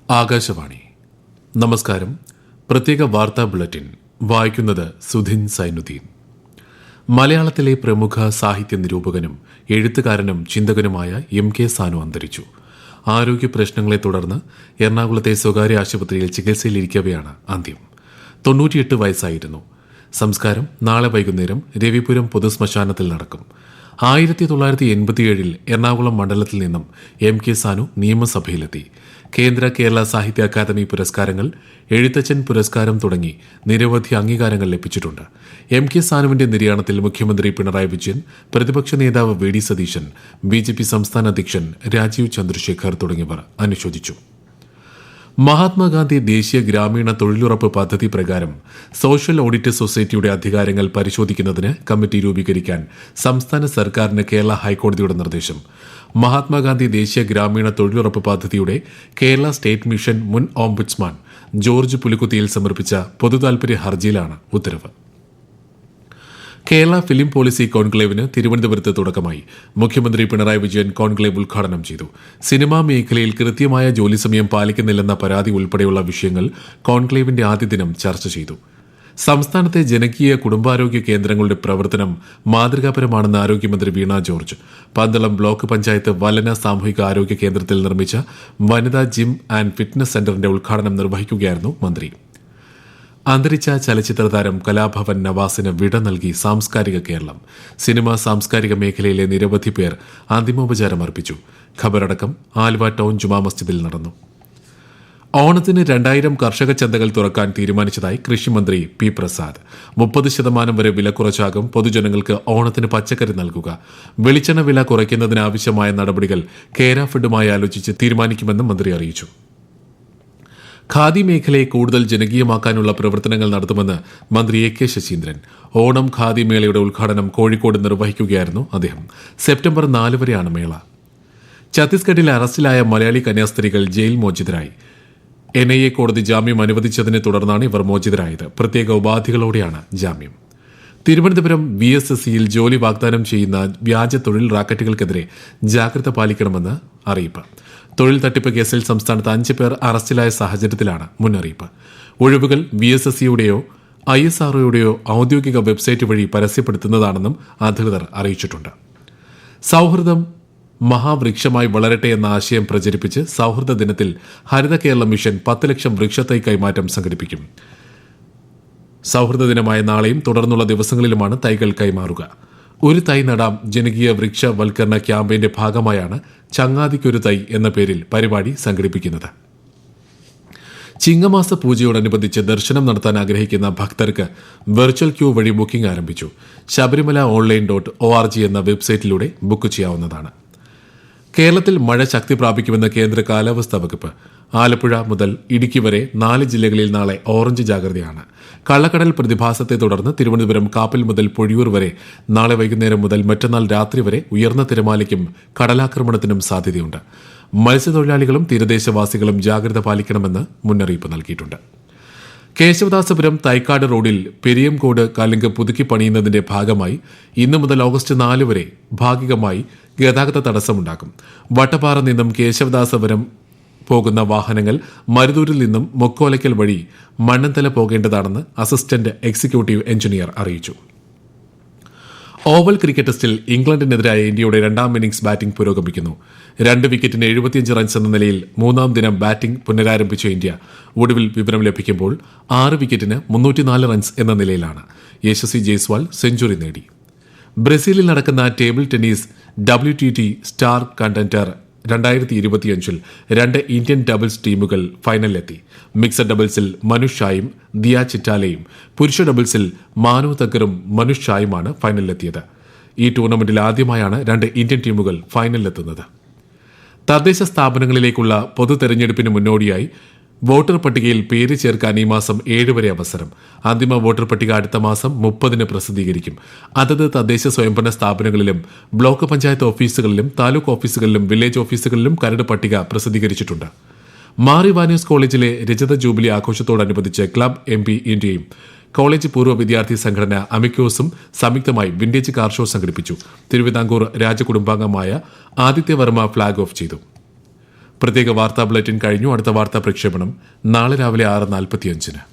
ആകാശവാണി. നമസ്കാരം. പ്രത്യേക വാർത്താ ബുള്ളറ്റിൻ വായിക്കുന്നത് സുധിൻ സൈനുദ്ദീൻ. മലയാളത്തിലെ പ്രമുഖ സാഹിത്യ നിരൂപകനും എഴുത്തുകാരനും ചിന്തകനുമായ MK സാനു അന്തരിച്ചു. ആരോഗ്യ പ്രശ്നങ്ങളെ തുടർന്ന് എറണാകുളത്തെ സ്വകാര്യ ആശുപത്രിയിൽ ചികിത്സയിലിരിക്കവെയാണ് അന്ത്യം. 98 വയസ്സായിരുന്നു. സംസ്കാരം നാളെ വൈകുന്നേരം രവിപുരം പൊതുശ്മശാനത്തിൽ നടക്കും. 1987 എറണാകുളം മണ്ഡലത്തിൽ നിന്നും MK സാനു നിയമസഭയിലെത്തി. കേരള സാഹിത്യ അക്കാദമി പുരസ്കാരങ്ങൾ, എഴുത്തച്ഛൻ പുരസ്കാരം തുടങ്ങി നിരവധി അംഗീകാരങ്ങൾ ലഭിച്ചിട്ടുണ്ട്. MK സാനുവിന്റെ നിര്യാണത്തിൽ മുഖ്യമന്ത്രി പിണറായി വിജയൻ, പ്രതിപക്ഷ നേതാവ് VD സതീശൻ, BJP സംസ്ഥാന അധ്യക്ഷൻ രാജീവ് ചന്ദ്രശേഖർ തുടങ്ങിയവർ അനുശോചിച്ചു. മഹാത്മാഗാന്ധി ദേശീയ ഗ്രാമീണ തൊഴിലുറപ്പ് പദ്ധതി പ്രകാരം സോഷ്യൽ ഓഡിറ്റ് സൊസൈറ്റിയുടെ അധികാരങ്ങൾ പരിശോധിക്കുന്നതിന് കമ്മിറ്റി രൂപീകരിക്കാൻ സംസ്ഥാന സർക്കാരിന് കേരള ഹൈക്കോടതിയുടെ നിർദ്ദേശം. മഹാത്മാഗാന്ധി ദേശീയ ഗ്രാമീണ തൊഴിലുറപ്പ് പദ്ധതിയുടെ കേരള സ്റ്റേറ്റ് മിഷൻ മുൻ ഓംബുഡ്സ്മാൻ ജോർജ് പുലിക്കുത്തിയിൽ സമർപ്പിച്ച പൊതുതാൽപര്യ ഹർജിയിലാണ് ഉത്തരവ്. കേരള ഫിലിം പോളിസി കോൺക്ലേവിന് തിരുവനന്തപുരത്ത് തുടക്കമായി. മുഖ്യമന്ത്രി പിണറായി വിജയൻ കോൺക്ലേവ് ഉദ്ഘാടനം ചെയ്തു. സിനിമാ മേഖലയിൽ കൃത്യമായ ജോലി സമയം പാലിക്കുന്നില്ലെന്ന പരാതി ഉൾപ്പെടെയുള്ള വിഷയങ്ങൾ കോൺക്ലേവിന്റെ ആദ്യ ദിനം ചർച്ച ചെയ്തു. സംസ്ഥാനത്തെ ജനകീയ കുടുംബാരോഗ്യ കേന്ദ്രങ്ങളുടെ പ്രവർത്തനം മാതൃകാപരമാണെന്ന് ആരോഗ്യമന്ത്രി വീണ ജോർജ്. പന്തളം ബ്ലോക്ക് പഞ്ചായത്ത് വലന സാമൂഹിക ആരോഗ്യ കേന്ദ്രത്തിൽ നിർമ്മിച്ച വനിതാ ജിം ആൻഡ് ഫിറ്റ്നസ് സെന്ററിന്റെ ഉദ്ഘാടനം നിർവഹിക്കുകയായിരുന്നു മന്ത്രി. അന്തരിച്ച ചലച്ചിത്ര താരം കലാഭവൻ നവാസിന് വിട നൽകി സാംസ്കാരിക കേരളം. സിനിമ സാംസ്കാരിക മേഖലയിലെ നിരവധി പേർ അന്തിമോപചാരം അർപ്പിച്ചു. ഖബറടക്കം ആലുവ ടൗൺ ജുമാ മസ്ജിദിൽ നടന്നു. ഓണത്തിന് 2000 കർഷക ചന്തകൾ തുറക്കാൻ തീരുമാനിച്ചതായി കൃഷിമന്ത്രി P. പ്രസാദ്. 30% വരെ വില കുറച്ചാകും പൊതുജനങ്ങൾക്ക് ഓണത്തിന് പച്ചക്കറി നൽകുക. വെളിച്ചെണ്ണ വില കുറയ്ക്കുന്നതിനാവശ്യമായ നടപടികൾ കേരഫെഡുമായി ആലോചിച്ച് തീരുമാനിക്കുമെന്നും മന്ത്രി അറിയിച്ചു. ഖാദി മേഖലയെ കൂടുതൽ ജനകീയമാക്കാനുള്ള പ്രവർത്തനങ്ങൾ നടത്തുമെന്ന് മന്ത്രി AK ശശീന്ദ്രൻ. ഓണം ഖാദി മേളയുടെ ഉദ്ഘാടനം കോഴിക്കോട് നിർവഹിക്കുകയായിരുന്നു അദ്ദേഹം. സെപ്റ്റംബർ 4 വരെയാണ് മേള. ഛത്തീസ്ഗഡിൽ അറസ്റ്റിലായ മലയാളി കന്യാസ്ത്രീകൾ ജയിൽ മോചിതരായി. NIA കോടതി ജാമ്യം അനുവദിച്ചതിനെ തുടർന്നാണ് ഇവർ മോചിതരായത്. പ്രത്യേക ഉപാധികളോടെയാണ് ജാമ്യം. തിരുവനന്തപുരം VSSCയിൽ ജോലി വാഗ്ദാനം ചെയ്യുന്ന വ്യാജ തൊഴിൽ റാക്കറ്റുകൾക്കെതിരെ ജാഗ്രത പാലിക്കണമെന്ന് അറിയിപ്പ്. തൊഴിൽ തട്ടിപ്പ് കേസിൽ സംസ്ഥാനത്ത് 5 പേർ അറസ്റ്റിലായ സാഹചര്യത്തിലാണ് മുന്നറിയിപ്പ്. ഒഴിവുകൾ VSSCയുടെയോ ISROയുടെയോ ഔദ്യോഗിക വെബ്സൈറ്റ് വഴി പരസ്യപ്പെടുത്തുന്നതാണെന്നും അധികൃതർ അറിയിച്ചിട്ടുണ്ട്. സൌഹൃദം മഹാവൃക്ഷമായി വളരട്ടെ എന്ന ആശയം പ്രചരിപ്പിച്ച് സൌഹൃദ ദിനത്തിൽ ഹരിത കേരള മിഷൻ 10 ലക്ഷം വൃക്ഷത്തൈ കൈമാറ്റം സംഘടിപ്പിക്കും. സൌഹൃദ ദിനമായ നാളെയും തുടർന്നുള്ള ദിവസങ്ങളിലുമാണ് തൈകൾ കൈമാറുക. ഒരു തൈ നടാം ജനകീയ വൃക്ഷവൽക്കരണ ക്യാമ്പയിന്റെ ഭാഗമായാണ് ചങ്ങാതിക്കൊരു തൈ എന്ന പേരിൽ പരിപാടി സംഘടിപ്പിക്കുന്നത്. ചിങ്ങമാസ പൂജയോടനുബന്ധിച്ച് ദർശനം നടത്താൻ ആഗ്രഹിക്കുന്ന ഭക്തർക്ക് വെർച്വൽ ക്യൂ വഴി ബുക്കിംഗ് ആരംഭിച്ചു. ശബരിമല online.org എന്ന വെബ്സൈറ്റിലൂടെ ബുക്ക് ചെയ്യാവുന്നതാണ്. കേരളത്തിൽ മഴ ശക്തി പ്രാപിക്കുമെന്ന് കേന്ദ്ര കാലാവസ്ഥാ വകുപ്പ്. ആലപ്പുഴ മുതൽ ഇടുക്കി വരെ 4 ജില്ലകളിൽ നാളെ ഓറഞ്ച് ജാഗ്രതയാണ്. കള്ളക്കടൽ പ്രതിഭാസത്തെ തുടർന്ന് തിരുവനന്തപുരം കാപ്പിൽ മുതൽ പൊഴിയൂർ വരെ നാളെ വൈകുന്നേരം മുതൽ മറ്റന്നാൾ രാത്രി വരെ ഉയർന്ന തിരമാലയ്ക്കും കടലാക്രമണത്തിനും സാധ്യതയുണ്ട്. മത്സ്യത്തൊഴിലാളികളും തീരദേശവാസികളും ജാഗ്രത പാലിക്കണമെന്ന് മുന്നറിയിപ്പ് നൽകിയിട്ടുണ്ട്. കേശവദാസപുരം തൈക്കാട് റോഡിൽ പെരിയംകോട് കലുങ്ക് പുതുക്കി പണിയുന്നതിന്റെ ഭാഗമായി ഇന്നു മുതൽ ഓഗസ്റ്റ് 4 വരെ ഭാഗികമായി ഗതാഗത തടസ്സമുണ്ടാകും. വട്ടപ്പാറ നിന്നും കേശവദാസപുരം പോകുന്ന വാഹനങ്ങൾ മരുതൂരിൽ നിന്നും മൊക്കോലയ്ക്കൽ വഴി മണ്ണന്തല പോകേണ്ടതാണെന്ന് അസിസ്റ്റന്റ് എക്സിക്യൂട്ടീവ് എഞ്ചിനീയർ അറിയിച്ചു. ഓവൽ ക്രിക്കറ്റ് ടെസ്റ്റിൽ ഇംഗ്ലണ്ടിനെതിരായ ഇന്ത്യയുടെ 2ാം ഇന്നിംഗ്സ് ബാറ്റിംഗ് പുരോഗമിക്കുന്നു. 2 വിക്കറ്റിന് 75 റൺസ് എന്ന നിലയിൽ 3ാം ദിനം ബാറ്റിംഗ് പുനരാരംഭിച്ച ഇന്ത്യ ഒടുവിൽ വിവരം ലഭിക്കുമ്പോൾ 6 വിക്കറ്റിന് 304 റൺസ് എന്ന നിലയിലാണ്. യശസ്വി ജയ്സ്വാൾ സെഞ്ചുറി നേടി. ബ്രസീലിൽ നടക്കുന്ന table tennis WTT star contender 2025 2 Indian doubles ടീമുകൾ ഫൈനലിലെത്തി. മിക്സഡ് ഡബിൾസിൽ മനുഷ് ഷായും ദിയ ചിറ്റാലയും, പുരുഷ ഡബിൾസിൽ മാനു തക്കറും മനുഷ് ഷായുമാണ് ഫൈനലിലെത്തിയത്. ഈ ടൂർണമെന്റിൽ ആദ്യമായാണ് 2 ഇന്ത്യൻ ടീമുകൾ ഫൈനലിലെത്തുന്നത്. തദ്ദേശ സ്ഥാപനങ്ങളിലേക്കുള്ള പൊതു തെരഞ്ഞെടുപ്പിന് മുന്നോടിയായി വോട്ടർ പട്ടികയിൽ പേര് ചേർക്കാൻ ഈ മാസം 7 വരെ അവസരം. അന്തിമ വോട്ടർ പട്ടിക അടുത്ത മാസം 30 പ്രസിദ്ധീകരിക്കും. അതത് തദ്ദേശ സ്വയംഭരണ സ്ഥാപനങ്ങളിലും ബ്ലോക്ക് പഞ്ചായത്ത് ഓഫീസുകളിലും താലൂക്ക് ഓഫീസുകളിലും വില്ലേജ് ഓഫീസുകളിലും കരട് പട്ടിക പ്രസിദ്ധീകരിച്ചിട്ടുണ്ട്. മാർ ഇവാനിയോസ് കോളേജിലെ രജത ജൂബിലി ആഘോഷത്തോടനുബന്ധിച്ച് ക്ലബ് MP ഇന്ത്യയും കോളേജ് പൂർവ്വ വിദ്യാർത്ഥി സംഘടന അമിക്കോസും സംയുക്തമായി വിന്റേജ് കാർ ഷോ സംഘടിപ്പിച്ചു. തിരുവിതാംകൂർ രാജകുടുംബാംഗമായ ആദിത്യവർമ്മ ഫ്ളാഗ് ഓഫ് ചെയ്തു. പ്രത്യേക വാർത്താ ബുള്ളറ്റിൻ കഴിഞ്ഞു. അടുത്ത വാർത്താ പ്രക്ഷേപണം നാളെ രാവിലെ 6:45.